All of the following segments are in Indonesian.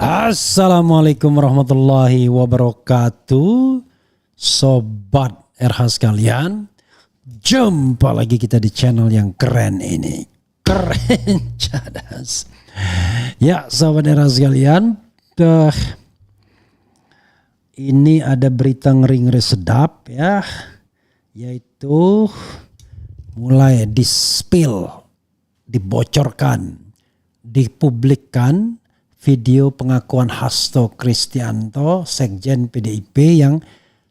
Assalamualaikum warahmatullahi wabarakatuh. Sobat RH sekalian, jumpa lagi kita di channel yang keren ini. Keren cadas. Ya sobat RH sekalian, ini ada berita ngeri-ngeri sedap ya. Yaitu mulai dibocorkan, dipublikkan video pengakuan Hasto Kristianto, Sekjen PDIP yang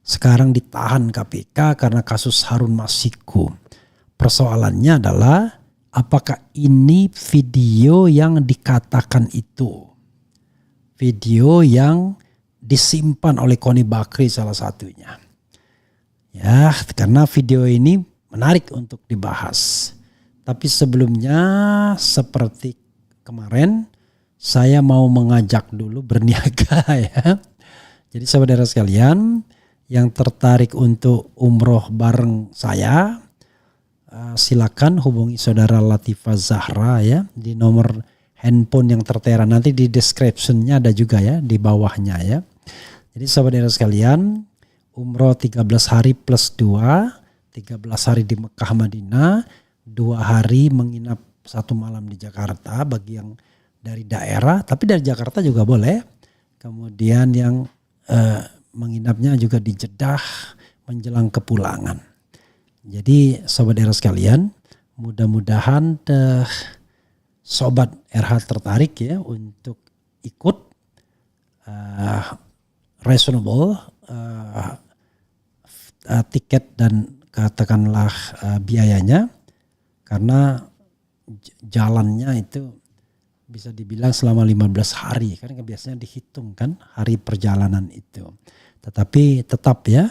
sekarang ditahan KPK karena kasus Harun Masiku. Persoalannya adalah apakah ini video yang dikatakan itu? Video yang disimpan oleh Koni Bakri salah satunya. Ya, karena video ini menarik untuk dibahas. Tapi sebelumnya seperti kemarin, saya mau mengajak dulu berniaga ya. Jadi saudara sekalian yang tertarik untuk umroh bareng saya, silakan hubungi saudara Latifah Zahra ya di nomor handphone yang tertera. Nanti di description-nya ada juga ya di bawahnya ya. Jadi saudara sekalian, umroh 13 hari plus 2, 13 hari di Mekah Madinah, 2 hari menginap 1 malam di Jakarta bagi yang dari daerah, tapi dari Jakarta juga boleh. Kemudian yang menginapnya juga di Jeddah menjelang kepulangan. Jadi sobat RH sekalian, mudah-mudahan sobat RH tertarik ya untuk ikut reasonable tiket dan katakanlah biayanya, karena jalannya itu bisa dibilang selama 15 hari. Karena biasanya dihitung kan hari perjalanan itu. Tetapi tetap ya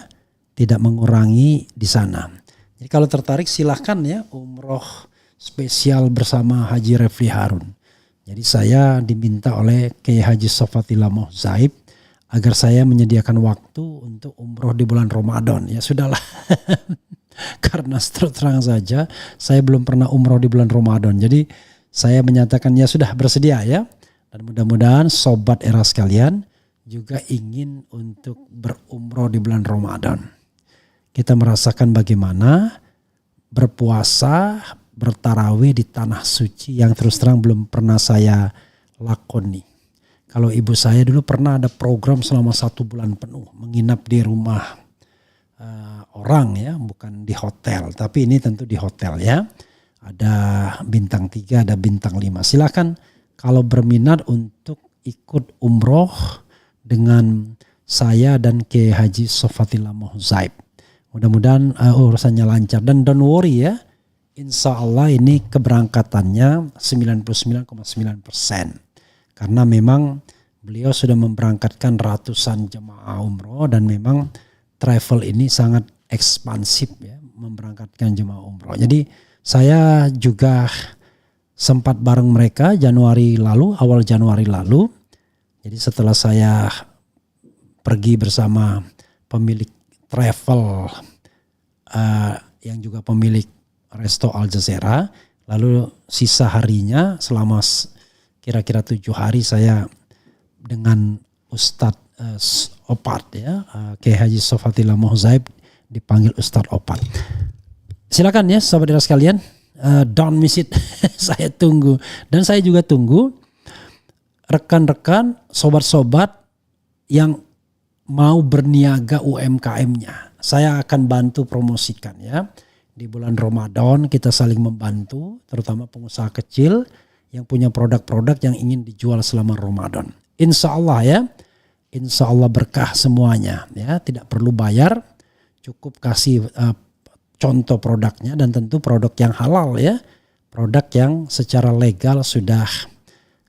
tidak mengurangi di sana. Jadi kalau tertarik silahkan ya umroh spesial bersama Haji Refli Harun. Jadi saya diminta oleh Kiai Haji Sofatillah Mohzaib agar saya menyediakan waktu untuk umroh di bulan Ramadan. Ya sudahlah. Karena terus terang saja saya belum pernah umroh di bulan Ramadan. Jadi saya menyatakan ya sudah bersedia ya. Dan mudah-mudahan sobat era sekalian juga ingin untuk berumroh di bulan Ramadan. Kita merasakan bagaimana berpuasa, bertarawih di tanah suci yang terus terang belum pernah saya lakoni. Kalau ibu saya dulu pernah ada program selama 1 bulan penuh menginap di rumah orang ya, bukan di hotel. Tapi ini tentu di hotel ya. Ada bintang 3, ada bintang 5. Silakan kalau berminat untuk ikut umroh dengan saya dan Kiai Haji Sofatillah Mohzaib. Mudah-mudahan urusannya lancar dan don't worry ya. Insya Allah ini keberangkatannya 99,9%. Karena memang beliau sudah memberangkatkan ratusan jemaah umroh dan memang travel ini sangat ekspansif ya, memberangkatkan jemaah umroh. Jadi saya juga sempat bareng mereka awal Januari lalu. Jadi setelah saya pergi bersama pemilik travel yang juga pemilik Resto Al Jazeera, lalu sisa harinya selama kira-kira 7 hari saya dengan Ustadz Opat ya, Kiai Haji Sofatillah Mohzaib dipanggil Ustadz Opat. Silakan ya sahabat era sekalian, don't miss it. Saya tunggu dan saya juga tunggu rekan-rekan, sobat-sobat yang mau berniaga UMKM-nya. Saya akan bantu promosikan ya. Di bulan Ramadan kita saling membantu, terutama pengusaha kecil yang punya produk-produk yang ingin dijual selama Ramadan. Insya Allah ya, insya Allah berkah semuanya ya. Tidak perlu bayar, cukup kasih contoh produknya dan tentu produk yang halal ya. Produk yang secara legal sudah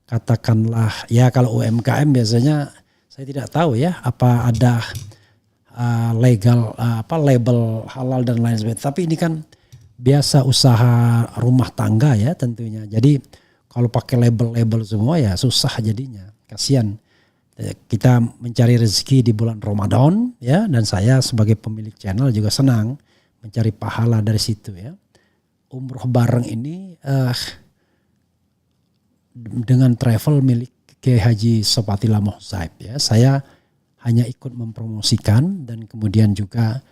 katakanlah ya, kalau UMKM biasanya saya tidak tahu ya apa ada legal label halal dan lain sebagainya. Tapi ini kan biasa usaha rumah tangga ya tentunya. Jadi kalau pakai label-label semua ya susah jadinya. Kasihan. Kita mencari rezeki di bulan Ramadan ya, dan saya sebagai pemilik channel juga senang mencari pahala dari situ ya. Umroh bareng ini dengan travel milik Kiai Haji Sopatila Mohsaib ya. Saya hanya ikut mempromosikan dan kemudian juga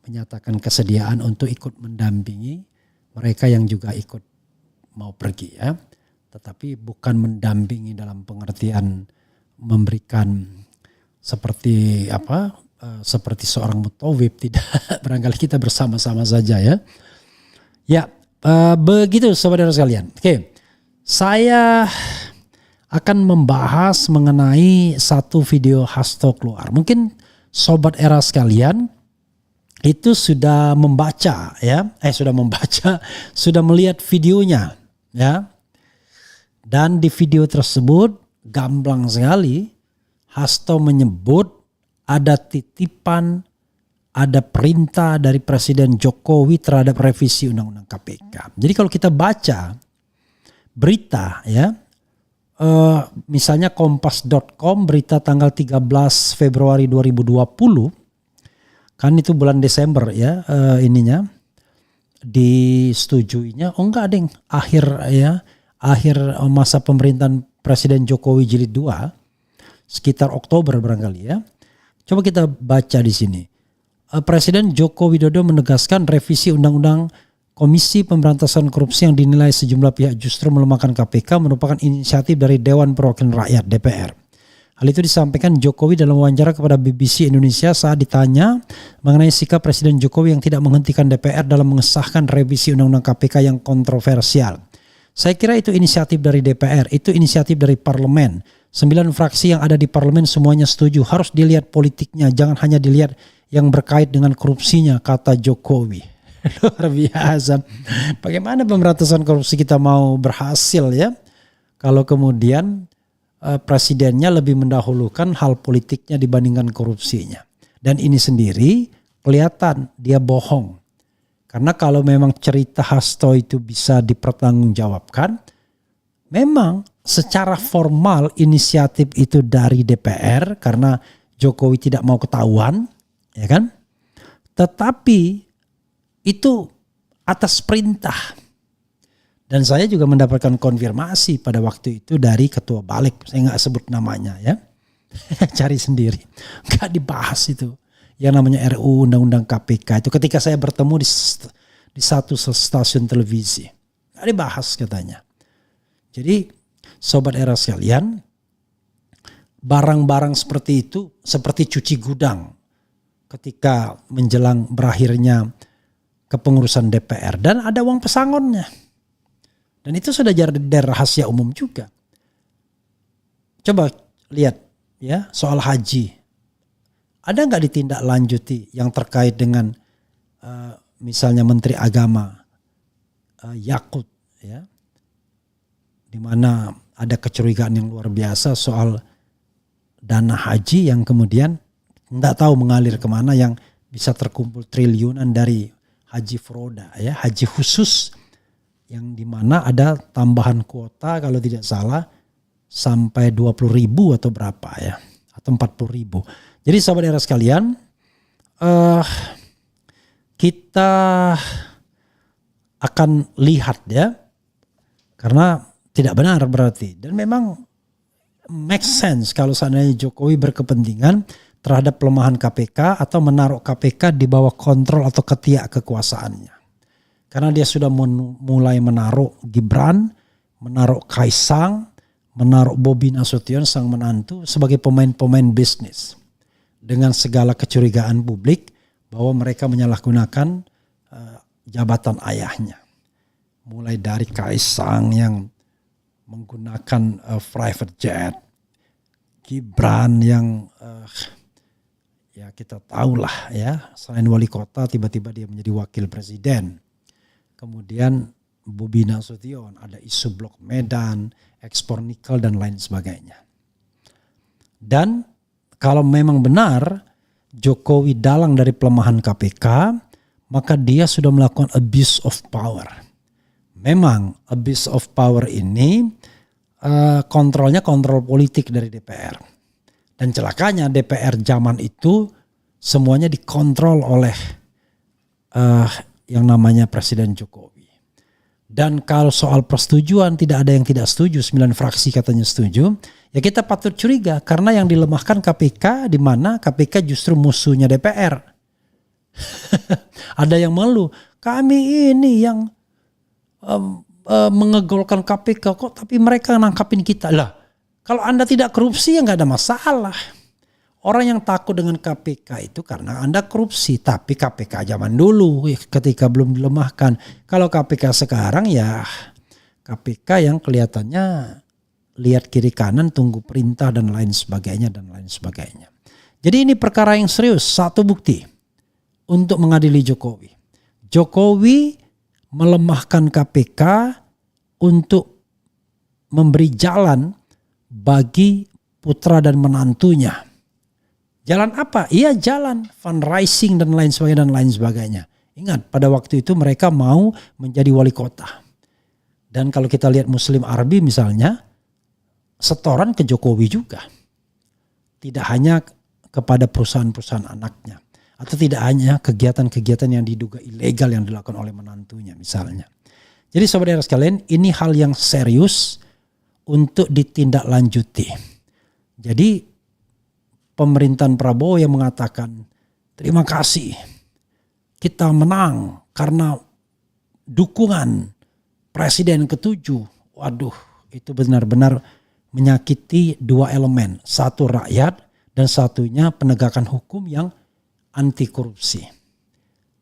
menyatakan kesediaan untuk ikut mendampingi mereka yang juga ikut mau pergi ya. Tetapi bukan mendampingi dalam pengertian memberikan seperti seperti seorang mutawib, tidak. Barangkali kita bersama-sama saja ya. Ya, begitu saudara sekalian. Oke, saya akan membahas mengenai satu video Hasto keluar. Mungkin sobat era sekalian itu sudah membaca ya, sudah melihat videonya ya. Dan di video tersebut gamblang sekali Hasto menyebut ada titipan, ada perintah dari Presiden Jokowi terhadap revisi Undang-Undang KPK. Jadi kalau kita baca berita ya, misalnya kompas.com berita tanggal 13 Februari 2020, kan itu bulan Desember ya, disetujuinya, akhir masa pemerintahan Presiden Jokowi jilid 2 sekitar Oktober barangkali ya. Coba kita baca di sini. Presiden Joko Widodo menegaskan revisi Undang-Undang Komisi Pemberantasan Korupsi yang dinilai sejumlah pihak justru melemahkan KPK merupakan inisiatif dari Dewan Perwakilan Rakyat (DPR). Hal itu disampaikan Jokowi dalam wawancara kepada BBC Indonesia saat ditanya mengenai sikap Presiden Jokowi yang tidak menghentikan DPR dalam mengesahkan revisi Undang-Undang KPK yang kontroversial. Saya kira itu inisiatif dari DPR, itu inisiatif dari parlemen. 9 fraksi yang ada di parlemen semuanya setuju. Harus dilihat politiknya, jangan hanya dilihat yang berkait dengan korupsinya, kata Jokowi. Luar biasa. Bagaimana pemberantasan korupsi kita mau berhasil ya, kalau kemudian presidennya lebih mendahulukan hal politiknya dibandingkan korupsinya. Dan ini sendiri kelihatan dia bohong. Karena kalau memang cerita Hasto itu bisa dipertanggungjawabkan, memang secara formal inisiatif itu dari DPR karena Jokowi tidak mau ketahuan, ya kan? Tetapi itu atas perintah. Dan saya juga mendapatkan konfirmasi pada waktu itu dari ketua balik, saya nggak sebut namanya ya, cari sendiri, nggak dibahas itu. Yang namanya RUU Undang-Undang KPK itu ketika saya bertemu di satu stasiun televisi, nggak dibahas katanya. Jadi sobat era sekalian, barang-barang seperti itu seperti cuci gudang ketika menjelang berakhirnya kepengurusan DPR dan ada uang pesangonnya. Dan itu sudah jadi rahasia umum juga. Coba lihat ya soal haji. Ada nggak ditindaklanjuti yang terkait dengan misalnya Menteri Agama Yakut ya, di mana ada kecurigaan yang luar biasa soal dana haji yang kemudian nggak tahu mengalir kemana, yang bisa terkumpul triliunan dari haji Froda ya, haji khusus yang di mana ada tambahan kuota kalau tidak salah sampai 20.000 atau berapa ya, atau 40.000. Jadi sahabat era sekalian, kita akan lihat ya, karena tidak benar berarti. Dan memang make sense kalau seandainya Jokowi berkepentingan terhadap pelemahan KPK atau menaruh KPK di bawah kontrol atau ketiak kekuasaannya. Karena dia sudah mulai menaruh Gibran, menaruh Kaisang, menaruh Bobi Nasution sang menantu sebagai pemain-pemain bisnis. Dengan segala kecurigaan publik bahwa mereka menyalahgunakan jabatan ayahnya. Mulai dari Kaisang yang menggunakan private jet, Gibran yang ya kita tahulah ya, selain wali kota tiba-tiba dia menjadi wakil presiden. Kemudian Bobi Nasution, ada isu blok Medan, ekspor nikel dan lain sebagainya. Dan kalau memang benar Jokowi dalang dari pelemahan KPK, maka dia sudah melakukan abuse of power. Memang abuse of power ini kontrolnya kontrol politik dari DPR. Dan celakanya DPR zaman itu semuanya dikontrol oleh yang namanya Presiden Jokowi. Dan kalau soal persetujuan tidak ada yang tidak setuju, 9 fraksi katanya setuju. Ya kita patut curiga karena yang dilemahkan KPK, di mana KPK justru musuhnya DPR. Ada yang mengeluh, kami ini yang mengegolkan KPK kok, tapi mereka nangkapin kita. Lah, kalau Anda tidak korupsi ya nggak ada masalah. Orang yang takut dengan KPK itu karena Anda korupsi. Tapi KPK zaman dulu ketika belum dilemahkan. Kalau KPK sekarang ya KPK yang kelihatannya lihat kiri kanan, tunggu perintah dan lain sebagainya dan lain sebagainya. Jadi ini perkara yang serius. Satu bukti untuk mengadili Jokowi. Jokowi melemahkan KPK untuk memberi jalan bagi putra dan menantunya. Jalan apa? Iya jalan fundraising dan lain sebagainya. Ingat pada waktu itu mereka mau menjadi wali kota. Dan kalau kita lihat Muslim Arbi misalnya, setoran ke Jokowi juga. Tidak hanya kepada perusahaan-perusahaan anaknya. Atau tidak hanya kegiatan-kegiatan yang diduga ilegal yang dilakukan oleh menantunya misalnya. Jadi saudara sekalian, ini hal yang serius untuk ditindaklanjuti. Jadi pemerintahan Prabowo yang mengatakan terima kasih kita menang karena dukungan presiden ke-7. Waduh, itu benar-benar menyakiti dua elemen. Satu rakyat dan satunya penegakan hukum yang anti korupsi.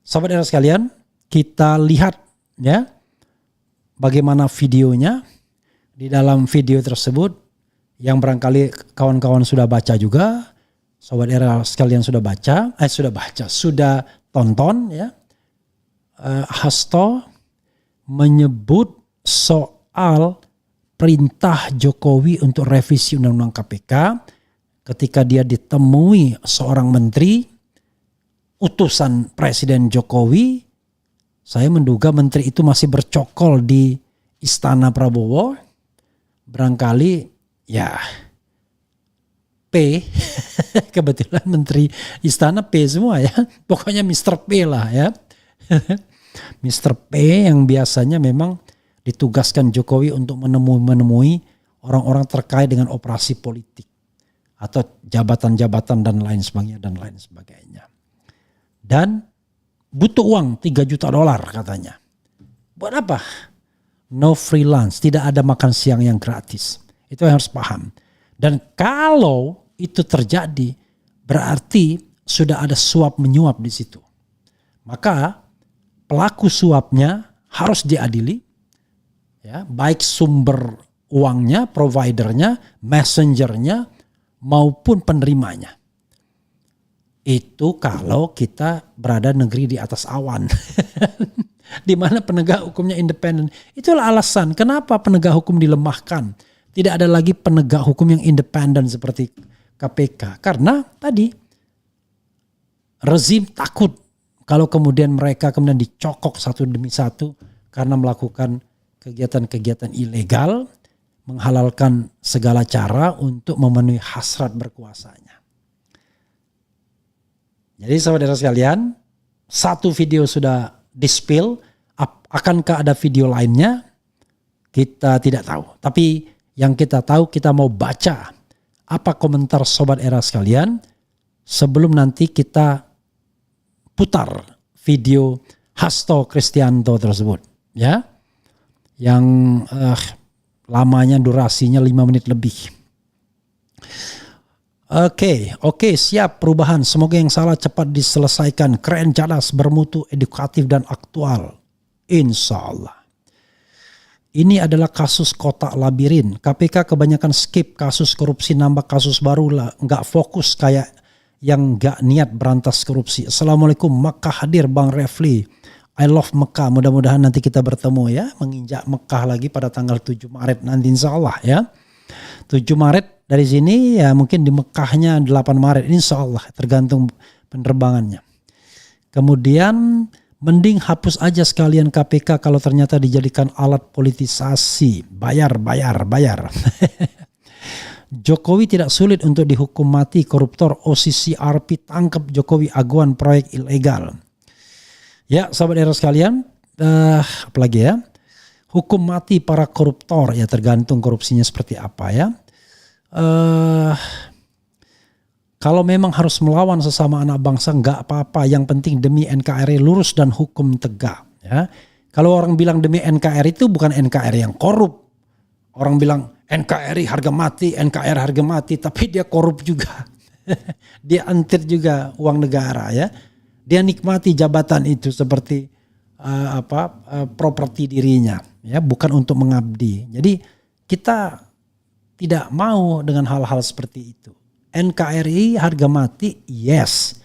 Sahabat sekalian, kita lihat ya bagaimana videonya. Di dalam video tersebut yang barangkali kawan-kawan sudah baca juga. Sobat era sekalian sudah tonton ya. Hasto menyebut soal perintah Jokowi untuk revisi Undang-Undang KPK ketika dia ditemui seorang menteri utusan Presiden Jokowi. Saya menduga menteri itu masih bercokol di Istana Prabowo. Barangkali ya P, kebetulan menteri istana P semua ya. Pokoknya Mr. P lah ya. Mr. P yang biasanya memang ditugaskan Jokowi untuk menemui orang-orang terkait dengan operasi politik. Atau jabatan-jabatan dan lain sebagainya. Dan butuh uang $3 juta katanya. Buat apa? No freelance, tidak ada makan siang yang gratis. Itu yang harus paham. Dan kalau itu terjadi, berarti sudah ada suap menyuap di situ. Maka pelaku suapnya harus diadili, ya, baik sumber uangnya, providernya, messengernya, maupun penerimanya. Itu kalau kita berada negeri di atas awan. Di mana penegak hukumnya independen. Itulah alasan kenapa penegak hukum dilemahkan. Tidak ada lagi penegak hukum yang independen seperti KPK. Karena tadi rezim takut kalau kemudian mereka kemudian dicokok satu demi satu karena melakukan kegiatan-kegiatan ilegal, menghalalkan segala cara untuk memenuhi hasrat berkuasanya. Jadi saudara sekalian, satu video sudah di-spill, akankah ada video lainnya? Kita tidak tahu. Tapi yang kita tahu, kita mau baca apa komentar sobat era sekalian sebelum nanti kita putar video Hasto Kristianto tersebut, ya, yang lamanya durasinya 5 menit lebih. Oke, siap perubahan. Semoga yang salah cepat diselesaikan. Keren, cerdas, bermutu, edukatif dan aktual. Insya Allah. Ini adalah kasus kotak labirin. KPK kebanyakan skip kasus korupsi, nambah kasus baru lah. Nggak fokus kayak yang nggak niat berantas korupsi. Assalamualaikum, Mekah hadir Bang Refli. I love Mekah. Mudah-mudahan nanti kita bertemu ya. Menginjak Mekah lagi pada tanggal 7 Maret nanti insya Allah ya. 7 Maret dari sini ya mungkin di Mekahnya 8 Maret insya Allah. Tergantung penerbangannya. Kemudian mending hapus aja sekalian KPK kalau ternyata dijadikan alat politisasi. Bayar. Jokowi tidak sulit untuk dihukum mati. Koruptor OCCRP tangkap Jokowi aguan proyek ilegal. Ya sahabat era sekalian, apalagi ya. Hukum mati para koruptor, ya tergantung korupsinya seperti apa ya. Kalau memang harus melawan sesama anak bangsa nggak apa-apa. Yang penting demi NKRI lurus dan hukum tegak. Ya. Kalau orang bilang demi NKRI itu bukan NKRI yang korup. Orang bilang NKRI harga mati, NKRI harga mati, tapi dia korup juga. Dia antir juga uang negara ya. Dia nikmati jabatan itu seperti properti dirinya ya, bukan untuk mengabdi. Jadi kita tidak mau dengan hal-hal seperti itu. NKRI harga mati yes,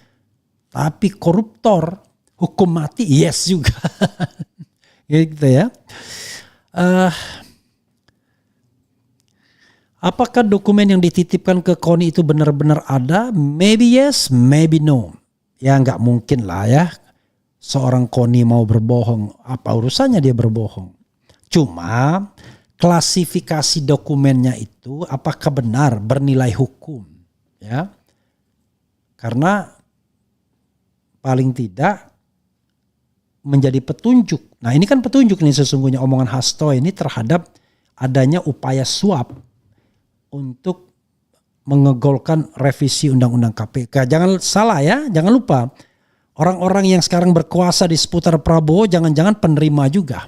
tapi koruptor hukum mati yes juga. Gitu ya. Apakah dokumen yang dititipkan ke KONI itu benar-benar ada? Maybe yes, maybe no. Ya nggak mungkin lah ya. Seorang KONI mau berbohong, apa urusannya dia berbohong? Cuma klasifikasi dokumennya itu apakah benar bernilai hukum? Ya, karena paling tidak menjadi petunjuk. Nah ini kan petunjuk nih sesungguhnya omongan Hasto ini terhadap adanya upaya suap untuk mengegolkan revisi undang-undang KPK. Jangan salah ya, jangan lupa. Orang-orang yang sekarang berkuasa di seputar Prabowo jangan-jangan penerima juga.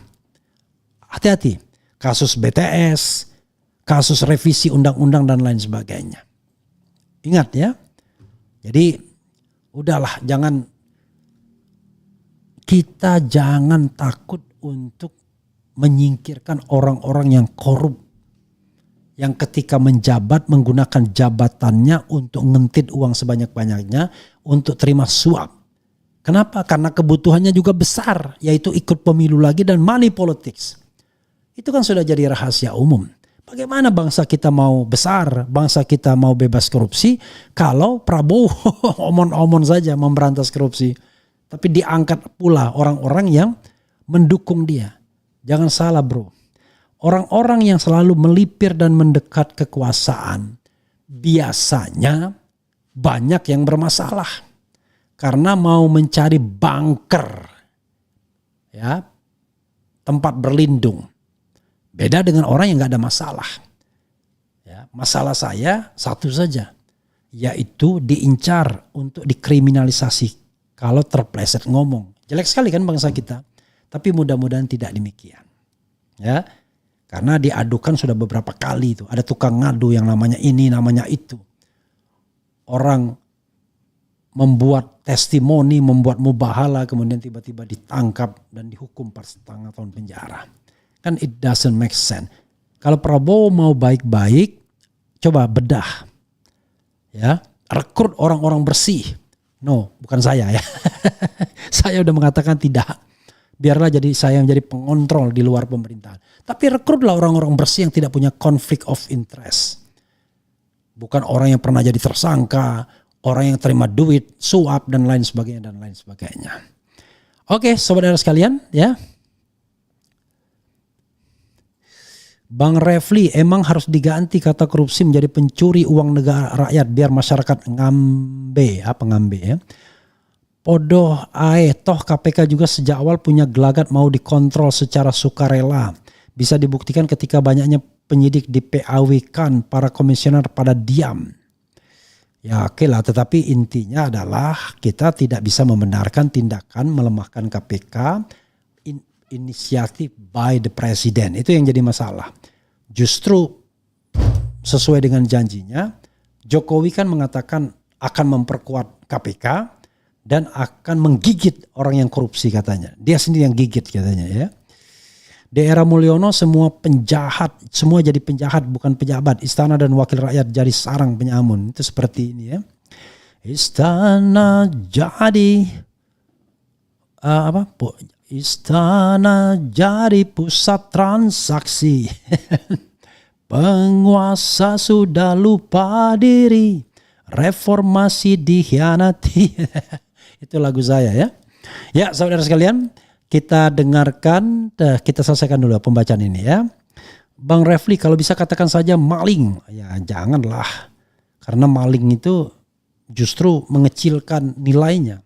Hati-hati. Kasus BTS, kasus revisi undang-undang dan lain sebagainya. Ingat ya. Jadi udahlah, kita jangan takut untuk menyingkirkan orang-orang yang korup. Yang ketika menjabat menggunakan jabatannya untuk ngentit uang sebanyak-banyaknya untuk terima suap. Kenapa? Karena kebutuhannya juga besar, yaitu ikut pemilu lagi dan money politics. Itu kan sudah jadi rahasia umum. Bagaimana bangsa kita mau besar, bangsa kita mau bebas korupsi, kalau Prabowo omon-omon saja memberantas korupsi. Tapi diangkat pula orang-orang yang mendukung dia. Jangan salah bro. Orang-orang yang selalu melipir dan mendekat kekuasaan biasanya banyak yang bermasalah karena mau mencari bunker, ya, tempat berlindung. Beda dengan orang yang nggak ada masalah. Ya, masalah saya satu saja, yaitu diincar untuk dikriminalisasi kalau terpleset ngomong. Jelek sekali kan bangsa kita, tapi mudah-mudahan tidak demikian. Ya. Karena diadukan sudah beberapa kali itu. Ada tukang ngadu yang namanya ini, namanya itu. Orang membuat testimoni, membuat mubahala, kemudian tiba-tiba ditangkap dan dihukum 4,5 tahun penjara. Kan it doesn't make sense. Kalau Prabowo mau baik-baik, coba bedah. Ya, rekrut orang-orang bersih. No, bukan saya ya. Saya udah mengatakan tidak. Biarlah jadi saya yang jadi pengontrol di luar pemerintahan. Tapi rekrutlah orang-orang bersih yang tidak punya konflik of interest. Bukan orang yang pernah jadi tersangka, orang yang terima duit, suap dan lain sebagainya dan lain sebagainya. Oke, saudara sekalian, ya. Bang Refli, emang harus diganti kata korupsi menjadi pencuri uang negara rakyat biar masyarakat ngambe ya. Podoh toh KPK juga sejak awal punya gelagat mau dikontrol secara sukarela. Bisa dibuktikan ketika banyaknya penyidik di PAW-kan para komisioner pada diam. Ya oke lah, tetapi intinya adalah kita tidak bisa membenarkan tindakan melemahkan KPK inisiatif by the president. Itu yang jadi masalah. Justru sesuai dengan janjinya, Jokowi kan mengatakan akan memperkuat KPK dan akan menggigit orang yang korupsi katanya. Dia sendiri yang gigit katanya ya. Di era Mulyono semua penjahat, semua jadi penjahat bukan pejabat. Istana dan wakil rakyat jadi sarang penyamun. Itu seperti ini ya. Istana jadi Istana jadi pusat transaksi. Penguasa sudah lupa diri. Reformasi dikhianati. Itu lagu saya ya. Ya saudara sekalian, kita dengarkan, kita selesaikan dulu pembacaan ini ya. Bang Refli, kalau bisa katakan saja maling. Ya janganlah. Karena maling itu justru mengecilkan nilainya.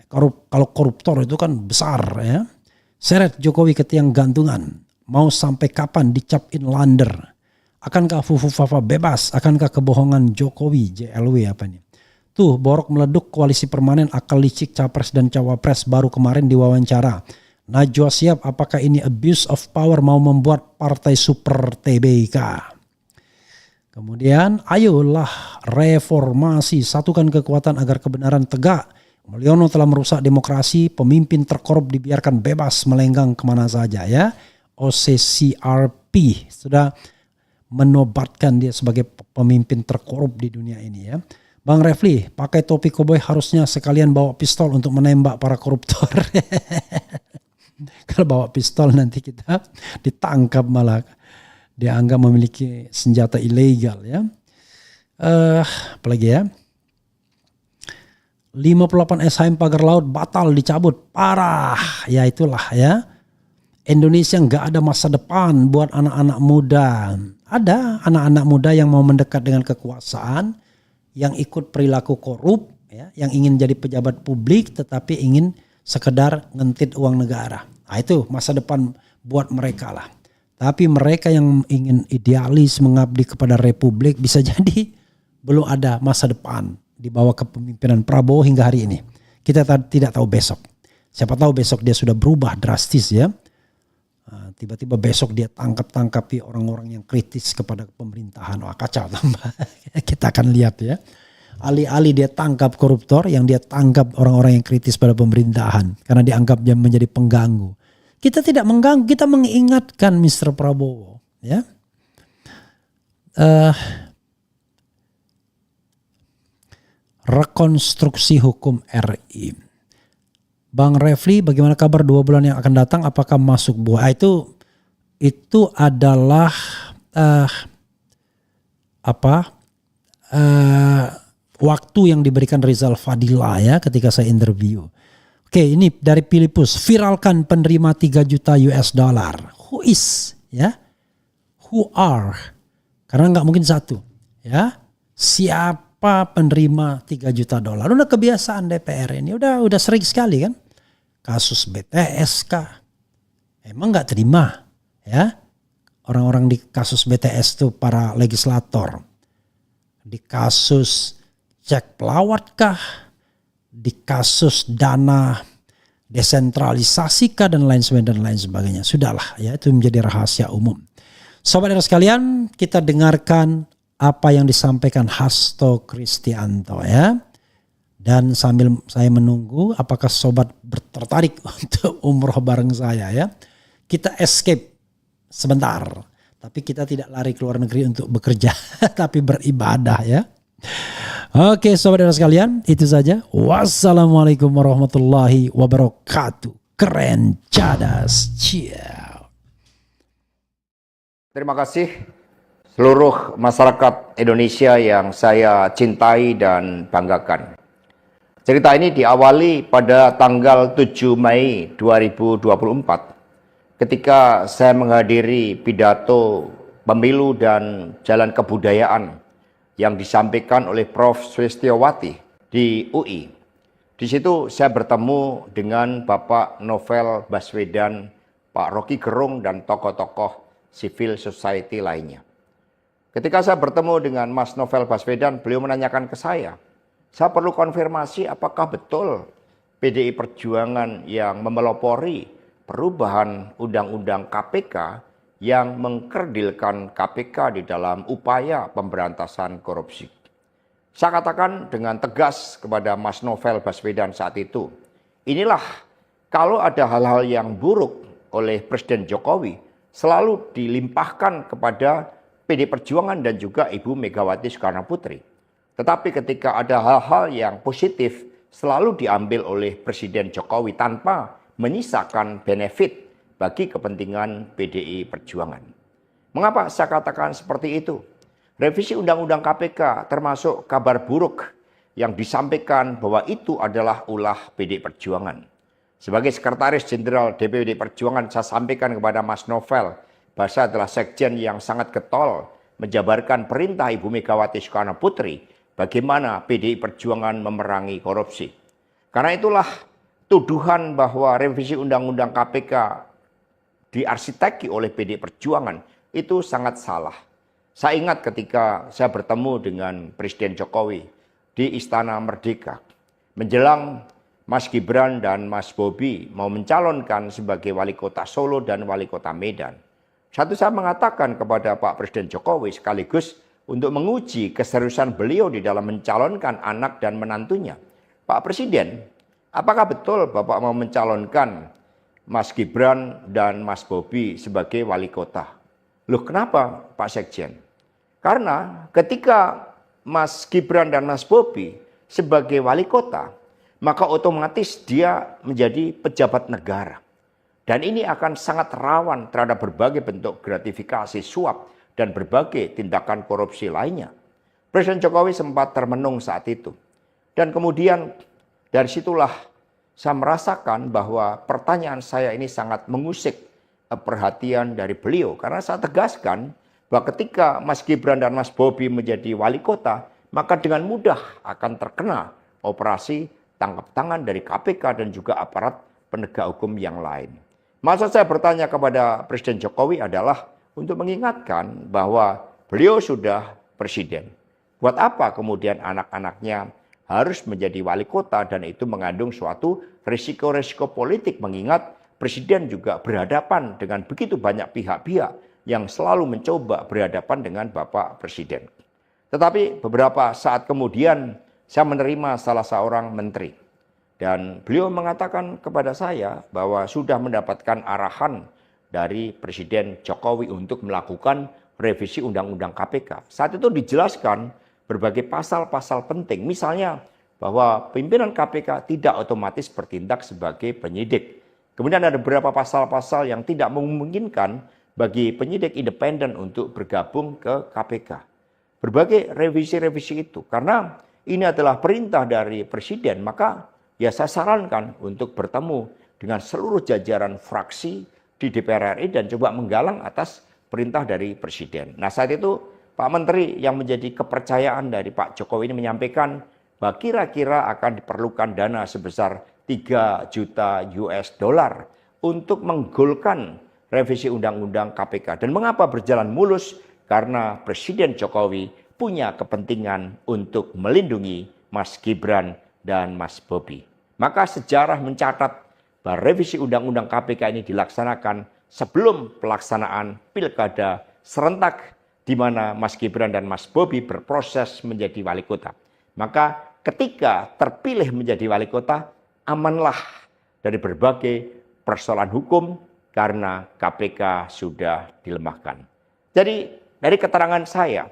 Kalau koruptor itu kan besar ya. Seret Jokowi ke tiang gantungan. Mau sampai kapan dicap inlander? Akankah Fufu Fafa bebas? Akankah kebohongan Jokowi, JLW apa ini? Tuh, borok meleduk koalisi permanen akal licik capres dan cawapres baru kemarin diwawancara. Najwa Shihab, apakah ini abuse of power mau membuat partai super TBK? Kemudian, ayolah reformasi, satukan kekuatan agar kebenaran tegak. Mulyono telah merusak demokrasi, pemimpin terkorup dibiarkan bebas melenggang kemana saja ya. OCCRP sudah menobatkan dia sebagai pemimpin terkorup di dunia ini ya. Bang Refli, pakai topi koboi harusnya sekalian bawa pistol untuk menembak para koruptor. Kalau bawa pistol nanti kita ditangkap malah dianggap memiliki senjata ilegal ya. Apalagi ya. 58 SHM pagar laut batal dicabut. Parah. Ya itulah ya. Indonesia nggak ada masa depan buat anak-anak muda. Ada anak-anak muda yang mau mendekat dengan kekuasaan, yang ikut perilaku korup, ya, yang ingin jadi pejabat publik tetapi ingin sekedar ngentit uang negara. Nah, itu masa depan buat mereka lah. Tapi mereka yang ingin idealis mengabdi kepada Republik bisa jadi belum ada masa depan di bawah kepemimpinan Prabowo hingga hari ini. Kita tidak tahu besok. Siapa tahu besok dia sudah berubah drastis ya. Tiba-tiba besok dia tangkap-tangkapi orang-orang yang kritis kepada pemerintahan. Wah kacau tambah. Kita akan lihat ya. Alih-alih dia tangkap koruptor, yang dia tangkap orang-orang yang kritis pada pemerintahan. Karena dianggap dia menjadi pengganggu. Kita tidak mengganggu, kita mengingatkan Mr. Prabowo. Ya. Rekonstruksi hukum RI. Bang Refli, bagaimana kabar 2 bulan yang akan datang? Apakah masuk buah? Itu adalah waktu yang diberikan Rizal Fadila ya ketika saya interview. Oke, ini dari Filipus, viralkan penerima 3 juta US dollar. Who is? Ya, who are? Karena nggak mungkin satu. Ya, siapa penerima 3 juta dolar? Udah kebiasaan DPR ini, udah sering sekali kan. Kasus BTS kah? Emang nggak terima ya? Orang-orang di kasus BTS tuh para legislator. Di kasus cek pelawat kah? Di kasus dana desentralisasi kah dan lain sebagainya. Sudahlah ya, itu menjadi rahasia umum. Sobat Era sekalian, kita dengarkan apa yang disampaikan Hasto Kristianto ya. Dan sambil saya menunggu apakah sobat tertarik untuk umroh bareng saya ya. Kita escape sebentar. Tapi kita tidak lari ke luar negeri untuk bekerja. Tapi beribadah ya. Oke sobat sekalian, itu saja. Wassalamualaikum warahmatullahi wabarakatuh. Keren cadas. Ciao. Terima kasih seluruh masyarakat Indonesia yang saya cintai dan banggakan. Cerita ini diawali pada tanggal 7 Mei 2024 ketika saya menghadiri pidato pemilu dan jalan kebudayaan yang disampaikan oleh Prof. Sulistyowati di UI. Di situ saya bertemu dengan Bapak Novel Baswedan, Pak Rocky Gerung, dan tokoh-tokoh civil society lainnya. Ketika saya bertemu dengan Mas Novel Baswedan, beliau menanyakan ke saya perlu konfirmasi apakah betul PDI Perjuangan yang memelopori perubahan Undang-Undang KPK yang mengkerdilkan KPK di dalam upaya pemberantasan korupsi. Saya katakan dengan tegas kepada Mas Novel Baswedan saat itu, inilah kalau ada hal-hal yang buruk oleh Presiden Jokowi selalu dilimpahkan kepada PDI Perjuangan dan juga Ibu Megawati Soekarno Putri. Tetapi ketika ada hal-hal yang positif selalu diambil oleh Presiden Jokowi tanpa menyisakan benefit bagi kepentingan PDI Perjuangan. Mengapa saya katakan seperti itu? Revisi Undang-Undang KPK termasuk kabar buruk yang disampaikan bahwa itu adalah ulah PDI Perjuangan. Sebagai Sekretaris Jenderal DPD Perjuangan, saya sampaikan kepada Mas Novel bahwa saya adalah sekjen yang sangat getol menjabarkan perintah Ibu Megawati Soekarno Putri bagaimana PDI Perjuangan memerangi korupsi. Karena itulah tuduhan bahwa revisi Undang-Undang KPK diarsiteki oleh PDI Perjuangan itu sangat salah. Saya ingat ketika saya bertemu dengan Presiden Jokowi di Istana Merdeka menjelang Mas Gibran dan Mas Bobi mau mencalonkan sebagai wali kota Solo dan wali kota Medan. Saya mengatakan kepada Pak Presiden Jokowi sekaligus untuk menguji keseriusan beliau di dalam mencalonkan anak dan menantunya. Pak Presiden, apakah betul Bapak mau mencalonkan Mas Gibran dan Mas Bobi sebagai wali kota? Loh, kenapa Pak Sekjen? Karena ketika Mas Gibran dan Mas Bobi sebagai wali kota, maka otomatis dia menjadi pejabat negara. Dan ini akan sangat rawan terhadap berbagai bentuk gratifikasi, suap, dan berbagai tindakan korupsi lainnya. Presiden Jokowi sempat termenung saat itu. Dan kemudian dari situlah saya merasakan bahwa pertanyaan saya ini sangat mengusik perhatian dari beliau. Karena saya tegaskan bahwa ketika Mas Gibran dan Mas Bobi menjadi wali kota, maka dengan mudah akan terkena operasi tangkap tangan dari KPK dan juga aparat penegak hukum yang lain. Maksud saya bertanya kepada Presiden Jokowi adalah untuk mengingatkan bahwa beliau sudah presiden. Buat apa kemudian anak-anaknya harus menjadi wali kota dan itu mengandung suatu risiko-risiko politik mengingat presiden juga berhadapan dengan begitu banyak pihak-pihak yang selalu mencoba berhadapan dengan Bapak Presiden. Tetapi beberapa saat kemudian saya menerima salah seorang menteri dan beliau mengatakan kepada saya bahwa sudah mendapatkan arahan dari Presiden Jokowi untuk melakukan revisi Undang-Undang KPK. Saat itu dijelaskan berbagai pasal-pasal penting, misalnya bahwa pimpinan KPK tidak otomatis bertindak sebagai penyidik. Kemudian ada beberapa pasal-pasal yang tidak memungkinkan bagi penyidik independen untuk bergabung ke KPK. Berbagai revisi-revisi itu, karena ini adalah perintah dari Presiden, maka ya saya sarankan untuk bertemu dengan seluruh jajaran fraksi di DPR RI dan coba menggalang atas perintah dari Presiden. Nah saat itu Pak Menteri yang menjadi kepercayaan dari Pak Jokowi ini menyampaikan bahwa kira-kira akan diperlukan dana sebesar 3 juta US dollar untuk menggolkan revisi Undang-Undang KPK. Dan mengapa berjalan mulus? Karena Presiden Jokowi punya kepentingan untuk melindungi Mas Gibran dan Mas Bobi. Maka sejarah mencatat bahwa revisi Undang-Undang KPK ini dilaksanakan sebelum pelaksanaan pilkada serentak di mana Mas Gibran dan Mas Bobi berproses menjadi wali kota. Maka ketika terpilih menjadi wali kota, amanlah dari berbagai persoalan hukum karena KPK sudah dilemahkan. Jadi dari keterangan saya,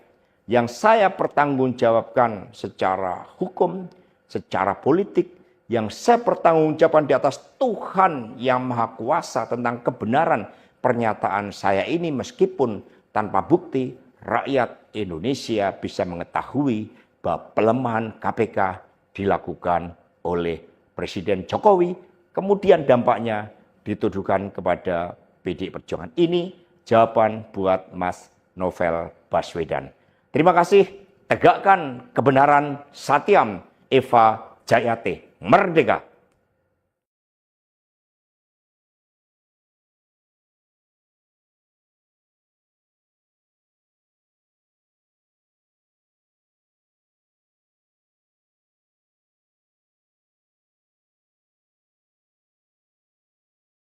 yang saya pertanggungjawabkan secara hukum, secara politik, yang saya pertanggungjawabkan di atas Tuhan yang Maha Kuasa tentang kebenaran pernyataan saya ini meskipun tanpa bukti, rakyat Indonesia bisa mengetahui bahwa pelemahan KPK dilakukan oleh Presiden Jokowi, kemudian dampaknya dituduhkan kepada PDI Perjuangan. Ini jawaban buat Mas Novel Baswedan. Terima kasih, tegakkan kebenaran, Satyam, Eva Jayate, merdeka.